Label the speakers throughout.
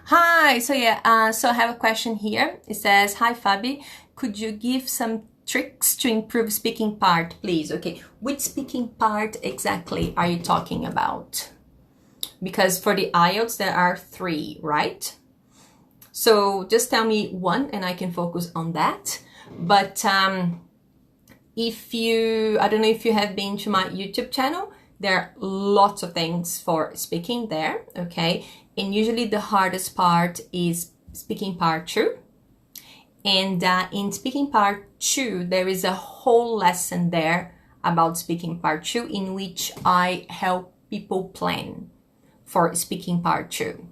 Speaker 1: Hi, so I have a question here. It says, hi Fabi, could you give some tricks to improve speaking part, please? Okay, which speaking part exactly are you talking about? Because for the IELTS, there are 3, right? So just tell me one and I can focus on that. But I don't know if you have been to my YouTube channel, there are lots of things for speaking there, okay? And usually the hardest part is speaking part 2. And in speaking part 2, there is a whole lesson there about speaking part 2 in which I help people plan for speaking part 2.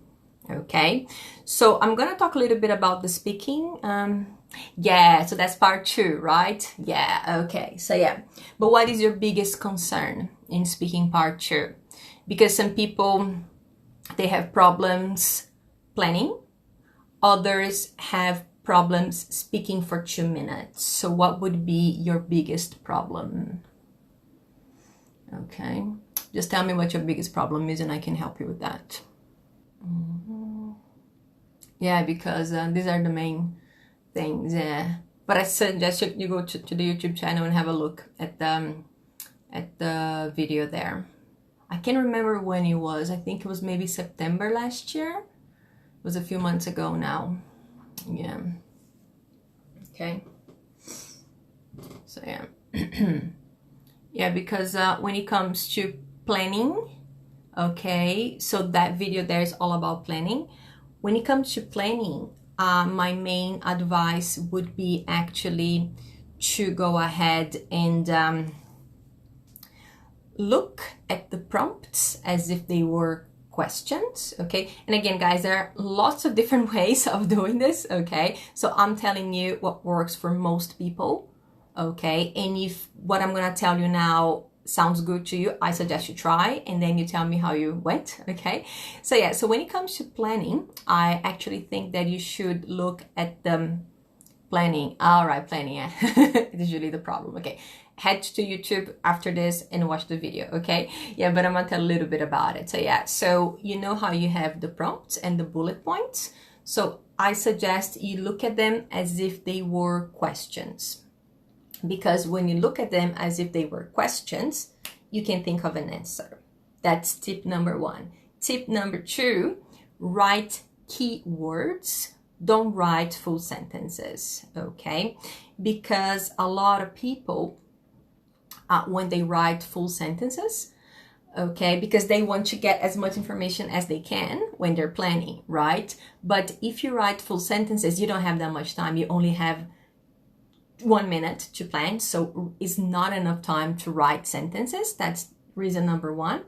Speaker 1: Okay, so I'm gonna talk a little bit about the speaking. Yeah, so that's part 2, right? Yeah, okay, so yeah. But what is your biggest concern in speaking part 2? Because some people, they have problems planning. Others have problems speaking for 2 minutes. So what would be your biggest problem? Okay, just tell me what your biggest problem is and I can help you with that. Yeah, because these are the main things. Yeah, but I suggest you go to the YouTube channel and have a look at the video there. I can't remember when it was. I think it was maybe September last year. It was a few months ago now. Yeah. Okay. So yeah. Yeah, because when it comes to planning, okay, so that video there is all about planning. When it comes to planning, my main advice would be actually to go ahead and look at the prompts as if they were questions, okay? And again, guys, there are lots of different ways of doing this, okay? So I'm telling you what works for most people, okay? And if what I'm gonna tell you now sounds good to you, I suggest you try and then you tell me how you went, okay? So yeah, so when it comes to planning, I actually think that you should look at the planning. All right, planning, yeah. It is usually the problem, okay? Head to YouTube after this and watch the video, okay? Yeah, but I'm gonna tell a little bit about it. So yeah, so you know how you have the prompts and the bullet points. So I suggest you look at them as if they were questions. Because when you look at them as if they were questions, you can think of an answer. That's tip number 1. Tip number 2, write keywords. Don't write full sentences, okay? Because a lot of people, when they write full sentences, okay, because they want to get as much information as they can when they're planning, right? But if you write full sentences, you don't have that much time. You only have 1 minute to plan, so it's not enough time to write sentences. That's reason number 1.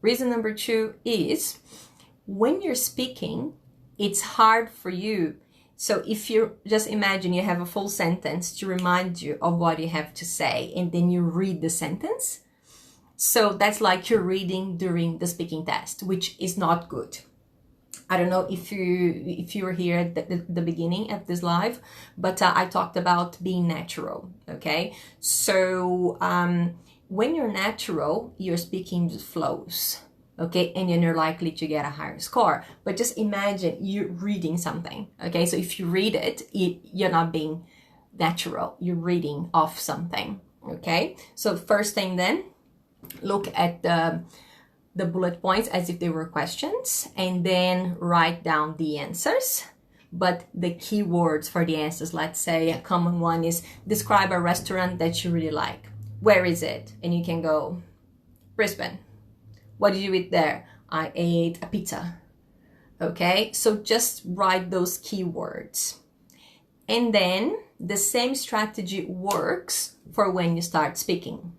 Speaker 1: Reason number 2 is when you're speaking, it's hard for you. So if you just imagine you have a full sentence to remind you of what you have to say, and then you read the sentence. So that's like you're reading during the speaking test, which is not good. I don't know if you were here at the beginning of this live, but I talked about being natural, okay? So when you're natural, your speaking just flows, okay? And then you're likely to get a higher score. But just imagine you reading something, okay? So if you read it, you're not being natural. You're reading off something, okay? So first thing then, look at the bullet points as if they were questions and then write down the answers. But the keywords for the answers, let's say a common one is describe a restaurant that you really like. Where is it? And you can go, Brisbane. What did you eat there? I ate a pizza. Okay, so just write those keywords. And then the same strategy works for when you start speaking.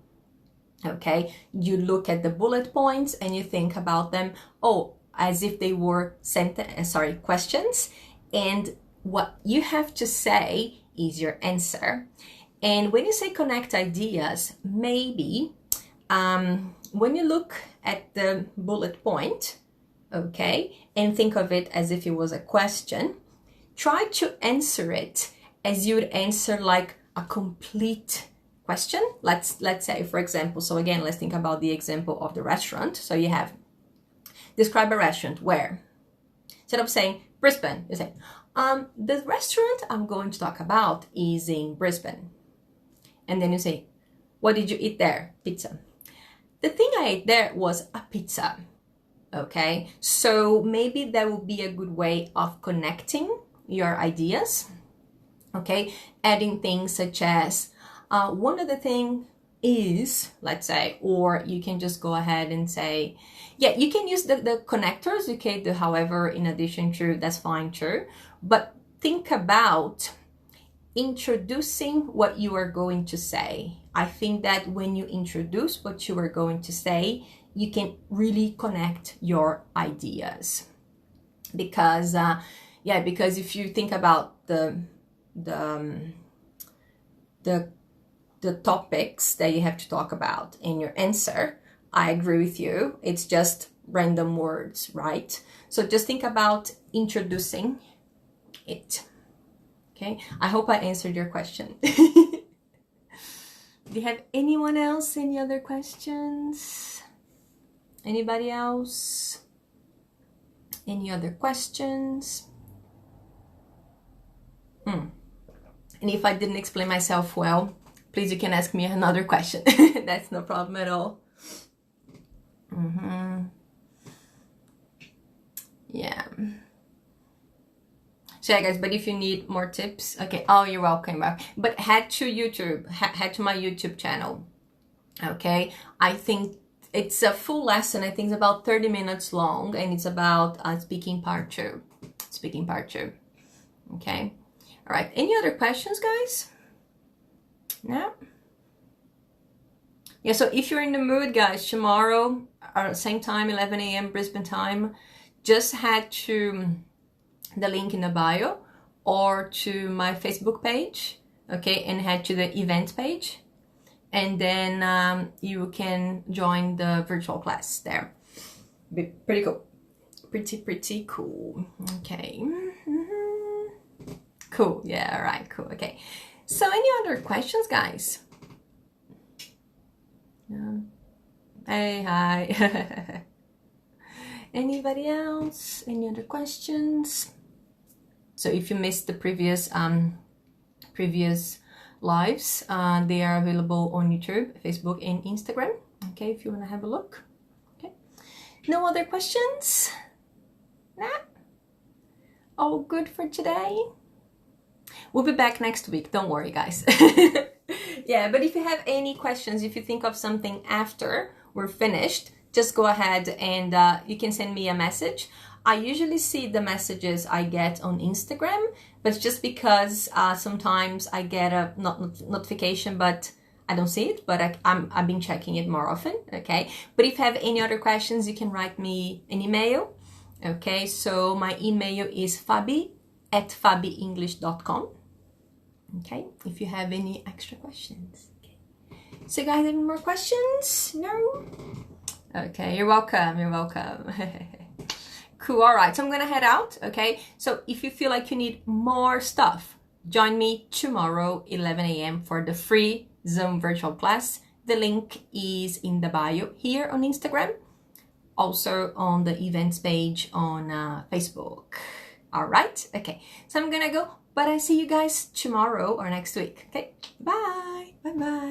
Speaker 1: Okay, you look at the bullet points and you think about them, as if they were questions, and what you have to say is your answer. And when you say connect ideas, maybe when you look at the bullet point, okay, and think of it as if it was a question, try to answer it as you would answer like a complete question. Let's say, for example, so again, let's think about the example of the restaurant. So you have describe a restaurant where, instead of saying Brisbane, you say. The restaurant I'm going to talk about is in Brisbane. And then you say, what did you eat there? Pizza. The thing I ate there was a pizza. Okay, so maybe that would be a good way of connecting your ideas. Okay, adding things such as one of the things is, let's say, or you can just go ahead and say, yeah, you can use the connectors, okay, the however in addition to, that's fine too, but think about introducing what you are going to say. I think that when you introduce what you are going to say, you can really connect your ideas. Because because if you think about the topics that you have to talk about in your answer, I agree with you. It's just random words, right? So just think about introducing it. Okay, I hope I answered your question. Do you have anyone else? Any other questions? Anybody else? Any other questions? And if I didn't explain myself well, please, you can ask me another question. That's no problem at all. Yeah. So yeah, guys, but if you need more tips, okay, oh, you're welcome back. But head to YouTube, head to my YouTube channel. Okay, I think it's a full lesson. I think it's about 30 minutes long, and it's about speaking part 2. Speaking part 2. Okay. All right. Any other questions, guys? No? Yeah, so if you're in the mood, guys, tomorrow, same time, 11 a.m. Brisbane time, just head to the link in the bio or to my Facebook page, okay, and head to the events page. And then you can join the virtual class there. Be pretty cool. Pretty cool. Okay. Cool. Yeah, all right, cool. Okay. So any other questions, guys? Hey, hi. Anybody else? Any other questions? So if you missed the previous lives, they are available on YouTube, Facebook, and Instagram. Okay, if you want to have a look. Okay. No other questions? Nah. All good for today. We'll be back next week. Don't worry, guys. Yeah, but if you have any questions, if you think of something after we're finished, just go ahead and you can send me a message. I usually see the messages I get on Instagram, but it's just because sometimes I get a notification, but I don't see it, but I've been checking it more often, okay? But if you have any other questions, you can write me an email, okay? So my email is fabi@fabyenglish.com, okay? If you have any extra questions, okay? So guys, any more questions? No? Okay, you're welcome, you're welcome. Cool, all right, so I'm gonna head out, okay? So if you feel like you need more stuff, join me tomorrow, 11 a.m. for the free Zoom virtual class. The link is in the bio here on Instagram, also on the events page on Facebook. All right, okay, so I'm gonna go, but I see you guys tomorrow or next week, okay? Bye, bye-bye.